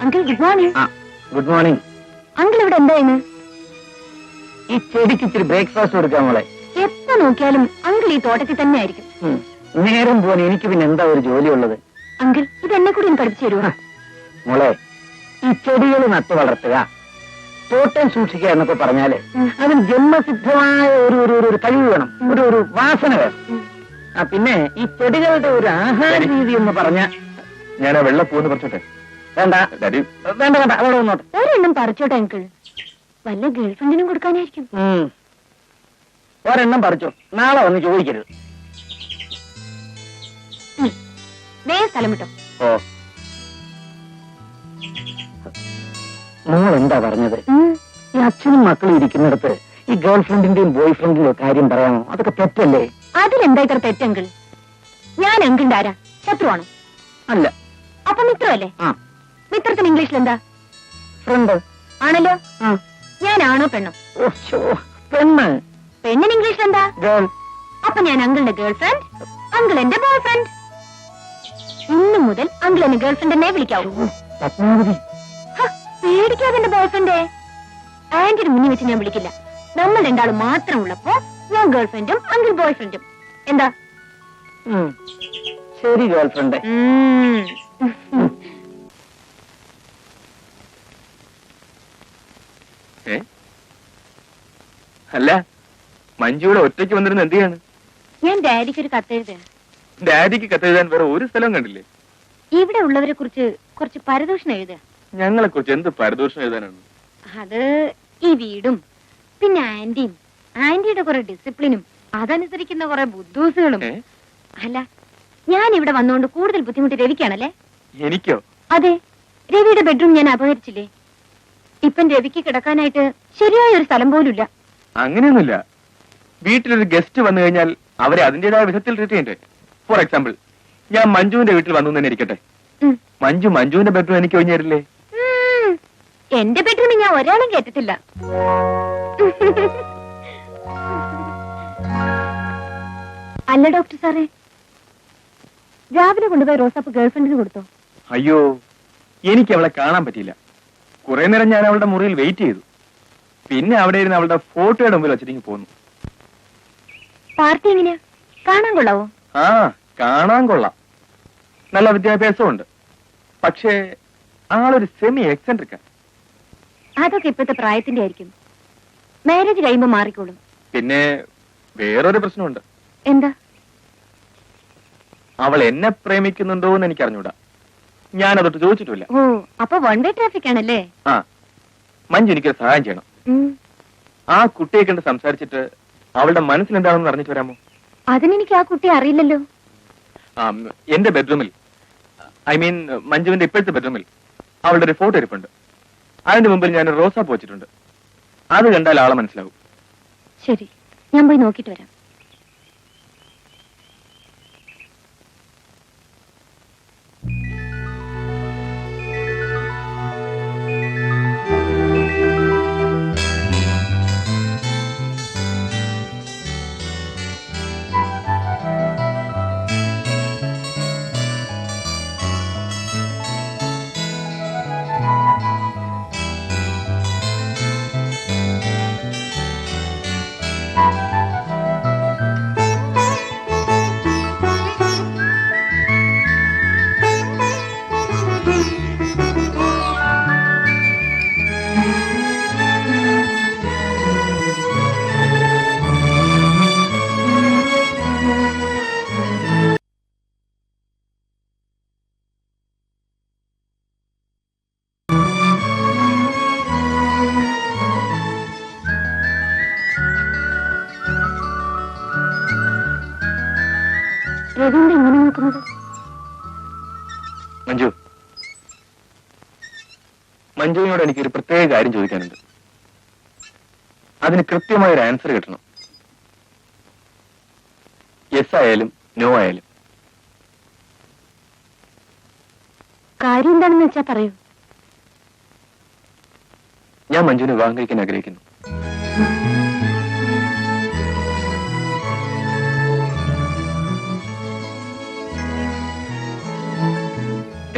Uncle good morning. Good morning. Uncle ഇവിടെ എന്തായിരുന്നു? ഈ ചെടിക്ക് ഇച്ചിരി ബ്രേക്ക്ഫാസ്റ്റ് കൊടുക്കാൻ മോളെ. എപ്പോ നോക്കിയാലും അങ്കിൾ ഈ തോട്ടത്തിൽ തന്നെ ആയിരിക്കും. നേരം പോവാൻ എനിക്ക് പിന്നെ എന്താ ഒരു ജോലി ഉള്ളത്? അങ്കിൾ ഇത് എന്നെ കൂടി ഒന്ന് പഠിപ്പിച്ചു തരുമോ? മോളെ, ഈ ചെടികൾ നട്ടു വളർത്തുക, തോട്ടം സൂക്ഷിക്കുക എന്നൊക്കെ പറഞ്ഞാല് അതിന് ജന്മസിദ്ധമായ ഒരു കഴിവ് വേണം, ഒരു വാസന വേണം. പിന്നെ ഈ ചെടികളുടെ ഒരു ആഹാര രീതി എന്ന് പറഞ്ഞ ഞാൻ ആ വെള്ളപ്പൂന്ന് പറിച്ചോട്ടെ? വേണ്ട വേണ്ട വേണ്ട, അവിടെ വന്നോട്ടെ. ഒരെണ്ണം പറിച്ചോട്ടെ അങ്കിൾ, വല്ല ഗേൾഫ്രണ്ടിനും കൊടുക്കാനായിരിക്കും. ഒരെണ്ണം പറിച്ചോ, നാളെ വന്ന് ചോദിക്കരുത്. സ്ഥലം വിട്ടോ. ഓ, മോൾ എന്താ പറഞ്ഞത്? ഈ അച്ഛനും മക്കളും ഇരിക്കുന്നിടത്ത് ഈ ഗേൾഫ്രണ്ടിന്റെയും ബോയ് ഫ്രണ്ടിന്റെയും കാര്യം പറയാമോ? അതൊക്കെ തെറ്റല്ലേ? അതിലെന്താ ഇത്ര തെറ്റങ്കിൾ? ഞാൻ അങ്കിളിന്റെ ആരാ? ശത്രുവാണോ? അല്ല. അപ്പൊ മിത്രമല്ലേ? മിത്രത്തിന് ഇംഗ്ലീഷിൽ എന്താ? ഫ്രണ്ട് ആണല്ലോ. ഞാനാണോ പെണ്ണോ? പെണ്ണ്. പെണ്ണിന് ഇംഗ്ലീഷിൽ എന്താ? ഗേൾ. അപ്പൊ ഞാൻ അങ്കിളിന്റെ ഗേൾ ഫ്രണ്ട്, അങ്കിൾ എന്റെ ബോയ് ഫ്രണ്ട്. ഇന്നു മുതൽ അങ്കിൾ എന്നെ ഗേൾ ഫ്രണ്ട് എന്നെ വിളിക്കാവൂ. പേടിക്കാതെ എന്റെ ബോയ് ഫ്രണ്ടേ. ആന്റിന് മുന്നിൽ വെച്ച് ഞാൻ വിളിക്കില്ല. നമ്മൾ രണ്ടാളും മാത്രം ഉള്ളപ്പോ ഞാൻ ഗേൾ ഫ്രണ്ടും അങ്കിൾ ബോയ് ഫ്രണ്ടും. എന്താ? ശരി ഗേൾ ഫ്രണ്ട്. അല്ല, മഞ്ജുവിടെ ഒറ്റയ്ക്ക് വന്നിരുന്ന എന്ത് ചെയ്യാണ്? ഞാൻ ഡാഡിക്ക് ഒരു കത്തെഴുതുക. ഡാഡിക്ക് കത്തെഴുതാൻ വേറെ ഒരു സ്ഥലം കണ്ടില്ലേ? ഇവിടെ ഉള്ളവരെ കുറിച്ച് കുറച്ച് പരദൂഷണം എഴുതുക. ഞങ്ങളെ കുറിച്ച് എന്ത് പരദൂഷണം എഴുതാനാണ്? അത് ഈ വീടും പിന്നെ ആന്റിയും ആന്റിയുടെ കുറെ ഡിസിപ്ലിനും അതനുസരിക്കുന്ന കുറെ ബുദ്ധൂസുകളും. അല്ല, ഞാൻ ഇവിടെ വന്നുകൊണ്ട് കൂടുതൽ ബുദ്ധിമുട്ട് രവിക്കാണല്ലേ? എനിക്കോ? അതെ, രവിയുടെ ബെഡ്റൂം ഞാൻ അപഹരിച്ചില്ലേ? ഇപ്പം രവിക്ക് കിടക്കാനായിട്ട് ശരിയായ ഒരു സ്ഥലം പോലുമില്ല. അങ്ങനെയൊന്നുമില്ല. വീട്ടിലൊരു ഗസ്റ്റ് വന്നു കഴിഞ്ഞാൽ അവരെ അതിന്റേതായ വിധത്തിൽ ട്രീറ്റ് ചെയ്യണ്ടേ? ഫോർ എക്സാമ്പിൾ, ഞാൻ മഞ്ജുവിന്റെ വീട്ടിൽ വന്നു തന്നെ ഇരിക്കട്ടെ. മഞ്ജുവിന്റെ ബെഡ്റൂം എനിക്ക് ഒഴിഞ്ഞു തരില്ലേ? എന്റെ ബെഡ്റൂമിൽ ഞാൻ ഒരാളും കേട്ടിട്ടില്ല. അല്ല ഡോക്ടർ സാറേ, രാവിലെ കൊണ്ടുപോയി റോസാപ്പ് ഗേൾഫ്രണ്ടിന് കൊടുത്തോ? അയ്യോ, എനിക്ക് അവളെ കാണാൻ പറ്റിയില്ല. കുറെ നേരം ഞാൻ അവളുടെ മുറിയിൽ വെയിറ്റ് ചെയ്തു. പിന്നെ അവിടെ ഇരുന്ന് അവളുടെ ഫോട്ടോയുടെ മുമ്പിൽ വെച്ചിട്ട് പോന്നു. പാർട്ടി എങ്ങനെയാ? കാണാൻ കൊള്ളാവോ? കാണാൻ കൊള്ളാം. നല്ല വിദ്യാഭ്യാസമുണ്ട്. പക്ഷേ ആളൊരു സെമി എക്സെൻട്രിക്കാ. അതൊക്കെ ഇപ്പോഴത്തെ പ്രായത്തിന്റെ ആയിരിക്കും. മാരേജ് കഴിയുമ്പോ മാറിക്കോളും. പിന്നെ വേറൊരു പ്രശ്നമുണ്ട്. എന്താ? അവൾ എന്നെ പ്രേമിക്കുന്നുണ്ടോ എന്ന് എനിക്ക് അറിഞ്ഞൂടാ. ഞാൻ അതൊട്ട് ചോദിച്ചിട്ടില്ല. ഓ, അപ്പൊ വൺ വേ ട്രാഫിക് ആണല്ലേ? മഞ്ജു എനിക്കൊരു സഹായം ചെയ്യണം. ആ കുട്ടിയെ കണ്ട് സംസാരിച്ചിട്ട് അവളുടെ മനസ്സിൽ എന്താണെന്ന് അറിഞ്ഞിട്ട് വരാമോ? അതിനെനിക്ക് ആ കുട്ടിയെ അറിയില്ലല്ലോ. എന്റെ ബെഡ്റൂമിൽ, ഐ മീൻ മഞ്ജുവിന്റെ ഇപ്പോഴത്തെ ബെഡ്റൂമിൽ അവളുടെ ഒരു ഫോട്ടോ ഇരിപ്പുണ്ട്. അതിന്റെ മുമ്പിൽ ഞാൻ റോസാപ്പ് വെച്ചിട്ടുണ്ട്. അത് കണ്ടാൽ ആളെ മനസ്സിലാവും. ശരി, ഞാൻ പോയി നോക്കിട്ട് വരാം. എങ്ങനെ നോക്കുന്നത്? മഞ്ജുവിനോട് എനിക്കൊരു പ്രത്യേക കാര്യം ചോദിക്കാനുണ്ട്. അതിന് കൃത്യമായ ഒരു ആൻസർ കിട്ടണം. യെസ് ആയാലും നോ ആയാലും. കാര്യം എന്താണെന്ന് വെച്ചാ പറയൂ. ഞാൻ മഞ്ജുവിനെ വിവാഹം കഴിക്കാൻ ആഗ്രഹിക്കുന്നു.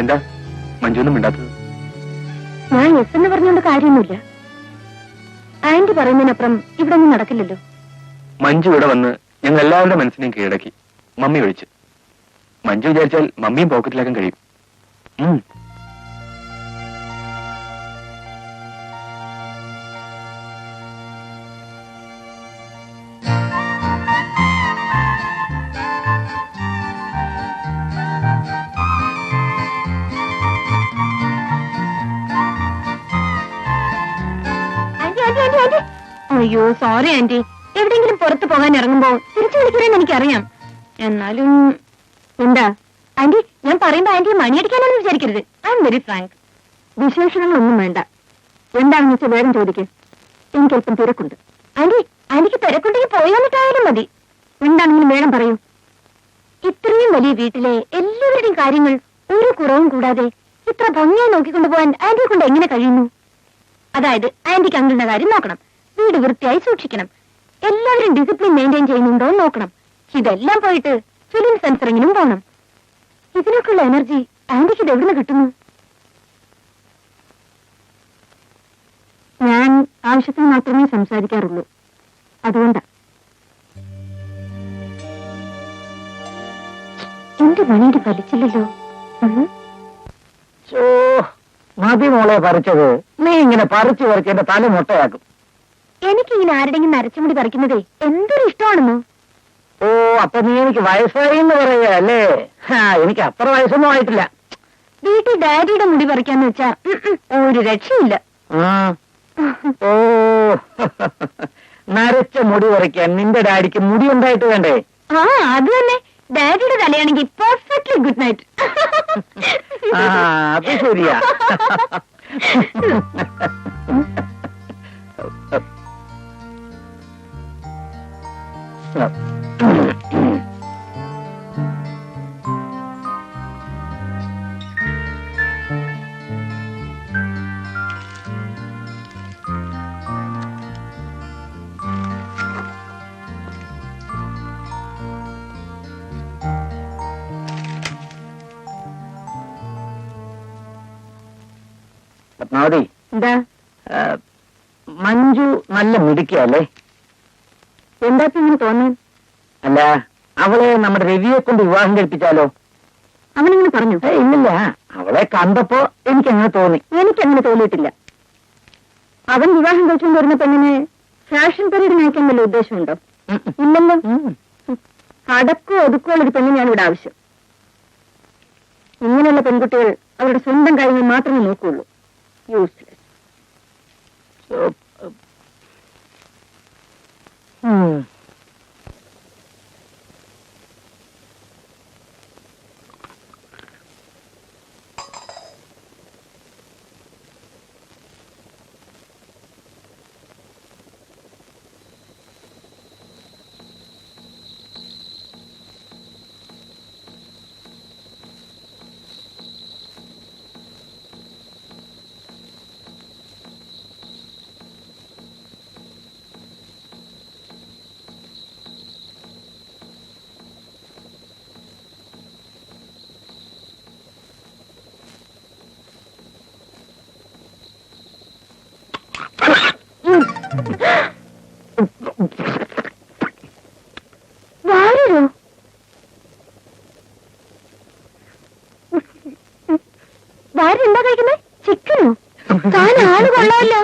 എന്താ മഞ്ജുവിനും മിണ്ടാത്തത്? ഞാൻ എസ് എന്ന് പറഞ്ഞുകൊണ്ട് കാര്യമൊന്നുമില്ല. ആന്റി പറയുന്നതിനപ്പുറം ഇവിടെ ഒന്നും നടക്കില്ലല്ലോ. മഞ്ജു ഇവിടെ വന്ന് ഞങ്ങൾ എല്ലാവരുടെ മനസ്സിനെയും കീഴടക്കി. മമ്മി വിളിച്ചു. മഞ്ജു വിചാരിച്ചാൽ മമ്മിയും പോക്കറ്റിലാക്കാൻ കഴിയും. അയ്യോ സോറി ആന്റി. എവിടെയെങ്കിലും പുറത്തു പോകാൻ ഇറങ്ങുമ്പോ തിരിച്ചു വിളിക്കണമെന്ന് എനിക്കറിയാം. എന്നാലും എന്താ ആന്റി, ഞാൻ പറയുമ്പോ ആന്റിയെ മണിയടിക്കാനൊന്നും വിചാരിക്കരുത്. I am very frank. വിശേഷണങ്ങളൊന്നും വേണ്ട. എന്താണെന്ന് വെച്ചാൽ വേഗം ചോദിക്കേ. എനിക്കല്പം തിരക്കുണ്ട്. ആന്റി, ആന്റിക്ക് തിരക്കുണ്ടെങ്കിൽ പോയി വന്നിട്ടായാലും മതി. എന്താണെങ്കിലും വേഗം പറയൂ. ഇത്രയും വലിയ വീട്ടിലെ എല്ലാവരുടെയും കാര്യങ്ങൾ ഒരു കുറവും കൂടാതെ ഇത്ര ഭംഗിയായി നോക്കിക്കൊണ്ടു പോകാൻ ആന്റിയെ കൊണ്ട് എങ്ങനെ കഴിയുന്നു? അതായത് ആന്റിക്ക് അങ്കിളുടെ കാര്യം നോക്കണം, വീട് വൃത്തിയായി സൂക്ഷിക്കണം, എല്ലാവരും ഡിസിപ്ലിൻ മെയിൻറ്റെയിൻ ചെയ്യുന്നുണ്ടോ എന്ന് നോക്കണം. ഇതെല്ലാം പോയിട്ട് ഫിലിം സെൻസറിങ്ങിനും പോകണം. ഇതിനൊക്കെയുള്ള എനർജി ആന്റിക്ക് ഇത് എവിടുന്ന് കിട്ടുന്നു? ഞാൻ ആവശ്യത്തിന് മാത്രമേ സംസാരിക്കാറുള്ളൂ. അതുകൊണ്ടാ. എന്റെ മണിയുടെ വലിച്ചില്ലല്ലോ. മതി മോളെ പറിച്ചത്. നീ ഇങ്ങനെ പറിച്ചു പറിച്ച് എന്റെ തല മുട്ടയാക്കും. എനിക്കിങ്ങനെ ആരുടെങ്കിലും നരച്ചുമുടി പറിക്കുന്നതേ എന്തൊരു ഇഷ്ടമാണെന്നോ. ഓ, അപ്പൊ നീ എനിക്ക് വയസ്സായി എന്ന് പറയാ അല്ലേ? എനിക്ക് അത്ര വയസ്സൊന്നും ആയിട്ടില്ല. വീട്ടിൽ ഡാഡിയുടെ മുടി പറിക്കാന്ന് വെച്ചാ ഒരു രക്ഷയില്ല. ഓ, നരച്ച മുടി പറിക്കാൻ നിന്റെ ഡാഡിക്ക് മുടി ഉണ്ടായിട്ട് വേണ്ടേ? ആ, അത് തന്നെ. ഡാഡിയുടെ തലയാണെങ്കിൽ പെർഫെക്റ്റ്ലി ഗുഡ് നൈറ്റ്. അത് ശരിയാ. പത്മാവതി, എന്താ മഞ്ജു നല്ല മിടുക്കിയല്ലേ? എന്താ ഇങ്ങനെ തോന്നാൻ? അല്ല, അവളെ നമ്മുടെ രവിയെ കൊണ്ട് വിവാഹം കഴിപ്പിച്ചാലോ? അവനിങ്ങനെ പറഞ്ഞു? ഇല്ലില്ല, അവളെ കണ്ടപ്പോ എനിക്കങ്ങനെ തോന്നി. എനിക്കങ്ങനെ തോന്നിയിട്ടില്ല. അവൻ വിവാഹം കഴിച്ചുകൊണ്ട് വരുന്ന പെണ്ണിന് ഫാഷൻ പീരീഡ് നയിക്കാൻ വല്ല ഉദ്ദേശമുണ്ടോ? ഇല്ലല്ലോ. അടക്കോ ഒതുക്കോ ഉള്ളൊരു പെണ്ണിനാണ് ഇവിടെ ആവശ്യം. ഇങ്ങനെയുള്ള പെൺകുട്ടികൾ അവരുടെ സ്വന്തം കാര്യങ്ങൾ മാത്രമേ നോക്കുള്ളൂ. യൂസ്ലെസ്. വാരോ വാരെന്താ കഴിക്കുന്നേ? ചിക്കനോ? താൻ ആള് കൊള്ളാമല്ലോ.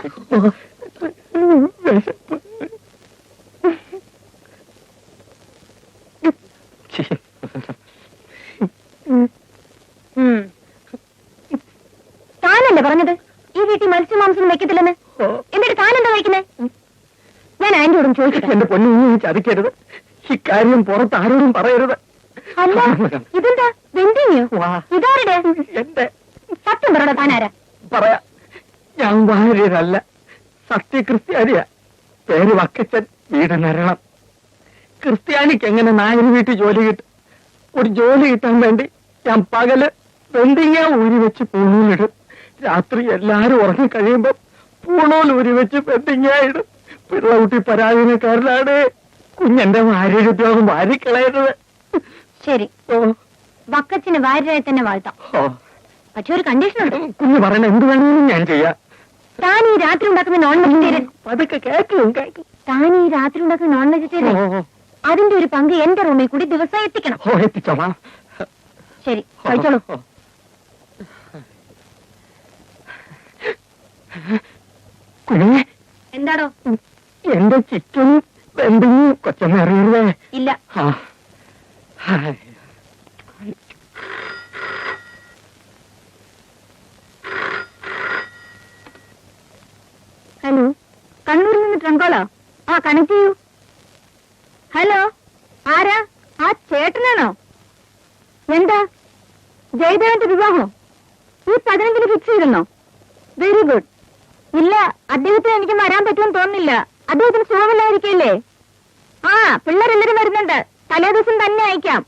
താനല്ലേ പറഞ്ഞത് ഈ വീട്ടിൽ മത്സ്യമാംസം വെക്കത്തില്ലെന്ന്? എന്നിട്ട് താനെന്താ കഴിക്കുന്നേ? ഞാൻ ആന്റിയോടും ചോദിക്കട്ടെ. എന്റെ പൊന്നു, ചതിക്കരുത്. ഇക്കാര്യം പുറത്ത് ആരോടും പറയരുത്. അല്ല, ഇതെന്താ വെന്തിയോ? ഇതാരുടെ? എന്റെ. സത്യം പറയണ താനാരാ? പറയാ, ഞാൻ വാര്യരല്ല, സത്യക്രിസ്ത്യാനിയാ. പേര് വക്കച്ചൻ, വീട് നരണം. ക്രിസ്ത്യാനിക്ക് എങ്ങനെ നായർ വീട്ടിൽ ജോലി കിട്ടും? ഒരു ജോലി കിട്ടാൻ വേണ്ടി ഞാൻ പകല് വെന്തിങ്ങ ഊരി വെച്ച് പൂണൂലിടും. രാത്രി എല്ലാരും ഉറങ്ങി കഴിയുമ്പോ പൂണൂൽ ഊരി വെച്ച് വെന്തിങ്ങ ഇടും. പിള്ളകുട്ടി പരാധീനക്കാരനാണ്. കുഞ്ഞെന്റെ വാര്യരുദ്യോഗം വാരിക്കളയരുത്. ശരി, വക്കച്ചിന് വാര്യരായി തന്നെ വാഴ്ത്താം. പക്ഷെ ഒരു കണ്ടീഷൻ ഉണ്ട്. കുഞ്ഞ് പറയണ എന്ത് വേണമെങ്കിലും ഞാൻ ചെയ്യാം. താൻ ഈ രാത്രി ഉണ്ടാക്കുന്ന നോൺ വെജിറ്റേറിയൻ അതൊക്കെ കേൾക്കും കേൾക്കും. താൻ ഈ രാത്രി ഉണ്ടാക്കുന്ന നോൺ വെജിറ്റേറിയൻ അതിന്റെ ഒരു പങ്ക് എന്റെ റൂമിൽ കൂടി ദിവസം എത്തിക്കണം. ഓ എത്തിച്ചോളാം. ശരി, കഴിച്ചോളൂ. കുഞ്ഞേ, എന്താടോ? എന്റെ ചിക്കൻ എന്തെങ്കിലും കൊച്ചമ്മ അറിയരുതേ. ഇല്ല. ആ. ഹായ്. ഹലോ, കണ്ണൂരിൽ നിന്ന് ട്രങ്കോളോ? ആ, കണക്ട് ചെയ്യൂ. ഹലോ, ആരാ? ആ ചേട്ടനാണോ? എന്താ ജയദേവന്റെ വിവാഹം ഈ 15-ന് ഫിക്സ് ചെയ്തിരുന്നോ? Very good. ഇല്ല, അദ്ദേഹത്തിന് എനിക്ക് വരാൻ പറ്റുമെന്ന് തോന്നുന്നില്ല. അദ്ദേഹത്തിന് സുഖമില്ലായിരിക്കല്ലേ? ആ, പിള്ളേരെല്ലാരും വരുന്നുണ്ട്. തലേ ദിവസം തന്നെ അയക്കാം.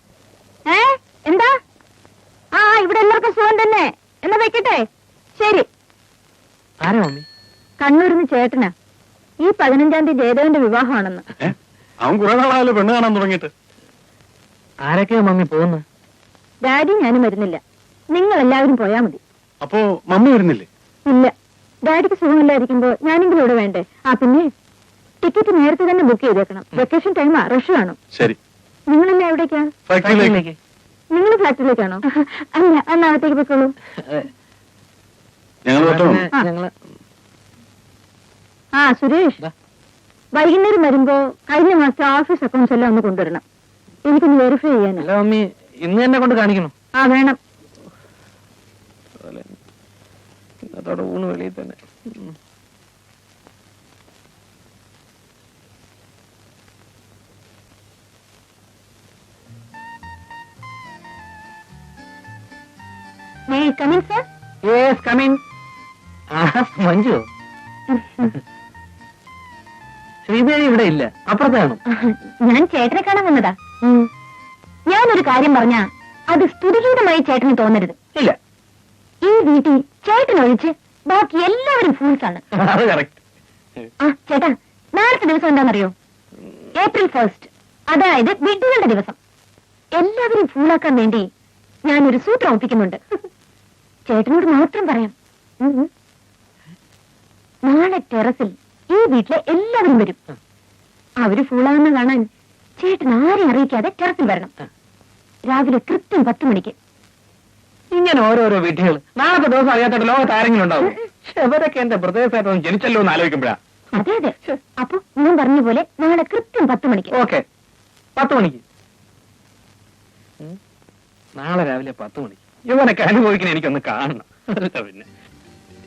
എന്താ? ആ, ഇവിടെ എല്ലാവർക്കും സുഖം തന്നെ. എന്നാ വെക്കട്ടെ. ശരി. ആരാ മമ്മി? കണ്ണൂരിന്ന് ചേട്ടനാ. ഈ 15-ാം തീയതി ജയദേവന്റെ വിവാഹമാണെന്ന്. അവൻ കുറെ നാളായാലും പെണ്ണ് കാണാൻ തുടങ്ങിയിട്ട്. ആരൊക്കെയാ മമ്മി പോകുന്നത്? ഡാഡി ഞാനും വരുന്നില്ല. നിങ്ങൾ എല്ലാവരും പോയാ മതി. അപ്പോ മമ്മി വരുന്നില്ലേ? ഇല്ല, ഡാഡിക്ക് സുഖമില്ലായിരിക്കുമ്പോ ഞാനെങ്കിലും ഇവിടെ വേണ്ടേ? ആ, പിന്നെ ടിക്കറ്റ് നേരത്തെ തന്നെ ബുക്ക് ചെയ്തേക്കണം. വെക്കേഷൻ ടൈമാ, റഷ് കാണും. ശരി. നിങ്ങളെല്ലാം എവിടേക്കാ? ഫാക്ടറിയിലേക്ക്. നിങ്ങൾ ഫ്ലാറ്റിലേക്കാണോ? അല്ല, അന്നകത്തേക്ക് പോയിക്കോളൂ. ഞങ്ങള് ആ, സുരേഷ്, വൈകുന്നേരം വരുമ്പോ കഴിഞ്ഞ മാസത്തെ ഓഫീസ് അക്കൗണ്ട്സ് എല്ലാം ഒന്ന് കൊണ്ടുവരണം. എനിക്കൊന്ന് വെരിഫൈ ചെയ്യാനാ. അല്ല മമ്മി, ഇന്ന് തന്നെ കൊണ്ട് കാണിക്കണം. ആ, വേണം. അതോടെ ഊണ് വെളിയിൽ തന്നെ. May I come in, sir? Yes, come in. Manju, Sridevi ഇവിടെ ഇല്ല, അപ്പുറത്താണ്. ഞാൻ ചേട്ടനെ കാണാൻ വന്നതാ. ഞാനൊരു കാര്യം പറഞ്ഞാ അത് സ്തുതിഗീതമായി ചേട്ടന് തോന്നരുത്. ഇല്ല, ഈ വീട്ടിൽ ചേട്ടനൊഴിച്ച് ബാക്കി എല്ലാവരും ഫൂൾസ് ആണ്. അത് കറക്റ്റ്. ആ, ചേട്ടാ, നാളത്തെ ദിവസം എന്താണെന്നറിയോ? April 1st, അതായത് വിഡ്ഢികളുടെ ദിവസം. എല്ലാവരും ഫൂളാക്കാൻ വേണ്ടി ഞാനൊരു സൂത്രം ഒപ്പിക്കുന്നുണ്ട്. ചേട്ടനോട് മാത്രം പറയാം. നാളെ ടെറസിൽ ഈ വീട്ടിലെ എല്ലാവരും വരും. അവര് ഫൂളാകുന്ന കാണാൻ ചേട്ടൻ ആരെയും അറിയിക്കാതെ ടെറസിൽ വരണം. രാവിലെ കൃത്യം 10 മണിക്ക്. ഇങ്ങനെ ഓരോരോ വിധികൾ. നാളത്തെ ദിവസം അറിയാത്ത ലോകത്ത് ആരെങ്കിലും ഉണ്ടാവും? അവരൊക്കെ എന്റെ പ്രദേശം ജനിച്ചല്ലോ എന്ന് ആലോചിക്കുമ്പോഴാ. അതെ അതെ. അപ്പൊ ഞാൻ പറഞ്ഞ പോലെ നാളെ കൃത്യം 10 മണിക്ക്. ഓക്കെ, 10 മണിക്ക്. നാളെ രാവിലെ 10 മണിക്ക്. ഇവനൊക്കെ അനുഭവിക്കുന്ന എനിക്കൊന്ന് കാണണം. പിന്നെ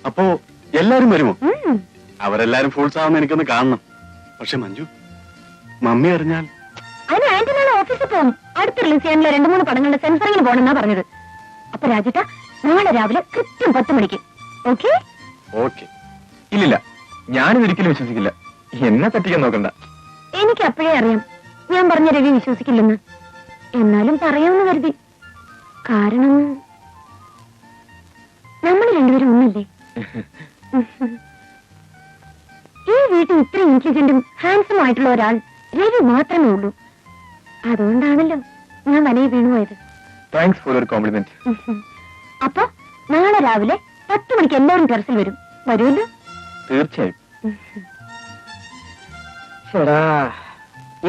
അപ്പോ എല്ലാരും വരുമോ? ഉം. അവരെല്ലാരും ഫുൾസ് ആവുന്ന എനിക്കൊന്ന് കാണണം. പക്ഷെ മഞ്ജു, മമ്മി അറിഞ്ഞാൽ? അതിന് ആന്റി നാളെ ഓഫീസിൽ പോകും. അടുത്ത് റിലീസ് ചെയ്യാനുള്ള 2-3 പടങ്ങളുടെ സെൻസറിങ്ങിന് പോകണമെന്നാ പറഞ്ഞത്. അപ്പൊ രാജേട്ടാ, നാളെ രാവിലെ കൃത്യം 10 മണിക്ക്. ഓക്കെ? ഓക്കെ. ഇല്ലില്ല, ഞാനിത് ഒരിക്കലും വിശ്വസിക്കില്ല. എന്നെ തട്ടിക്കാൻ നോക്കണ്ട. എനിക്ക് അപ്പോഴേ അറിയാം ഞാൻ പറഞ്ഞ രവി വിശ്വസിക്കില്ലെന്ന്. എന്നാലും പറയാമെന്ന് കരുതി. കാരണം നമ്മൾ രണ്ടുപേരും ഒന്നല്ലേ? ഈ വീട്ടിൽ ഇത്ര ഇന്റലിജന്റും ഹാൻഡ്സം ആയിട്ടുള്ള ഒരാൾ രവി മാത്രമേ ഉള്ളൂ. അതുകൊണ്ടാണല്ലോ ഞാൻ വലയിൽ വീണുപോയത്. Thanks for your compliment. അപ്പൊ നാളെ രാവിലെ 10 മണിക്ക് എല്ലാവരും ടെറസിൽ വരും. വരുമല്ലോ? തീർച്ചയായും. ചേടാ,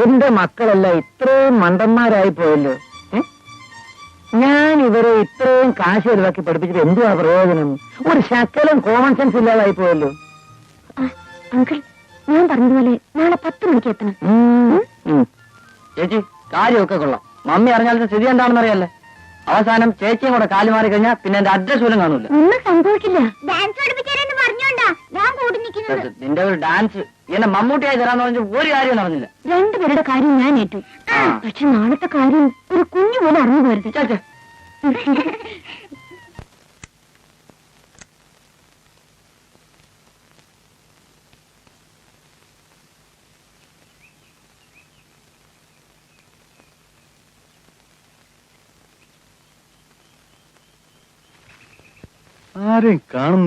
എന്റെ മക്കളെല്ലാം ഇത്രയും മണ്ടന്മാരായി പോയല്ലോ. ഞാൻ ഇവരെ ഇത്രയും കാശ് ചെലവാക്കി പഠിപ്പിച്ചിട്ട് എന്തുവാ പ്രയോജനം? ഒരു ശകലം കോമൺ സെൻസ് ഇല്ലാതായി പോയല്ലോ. അങ്കിൾ, ഞാൻ പറഞ്ഞതുപോലെ നാളെ 10 മണിക്ക് എത്തണം. ചേച്ചി, കാര്യമൊക്കെ കൊള്ളാം. മമ്മി അറിഞ്ഞാൽ സ്ഥിതി എന്താണെന്ന് അറിയാലേ. അവസാനം ചേച്ചിയും കൂടെ കാലു മാറി കഴിഞ്ഞാൽ പിന്നെ എന്റെ അഡ്രസ് പോലും കാണൂല. ഒന്നും സംഭവിക്കില്ല. ഡാൻസ് പഠിപ്പിക്കാനെന്ന് പറഞ്ഞോണ്ടാ ഞാൻ കൂടി നിൽക്കുന്നത്. നിന്റെ ഒരു ഡാൻസ് എന്നെ മമ്മൂട്ടിയായി തരാന്ന് പറഞ്ഞ ഒരു കാര്യം നടന്നില്ല. രണ്ടുപേരുടെ കാര്യം ഞാൻ ഏറ്റു. പക്ഷെ നാളത്തെ കാര്യം ഒരു കുഞ്ഞു പോലെ അറിഞ്ഞു പോരുത്. ചേച്ചി, ആരെയും കാണുന്നു.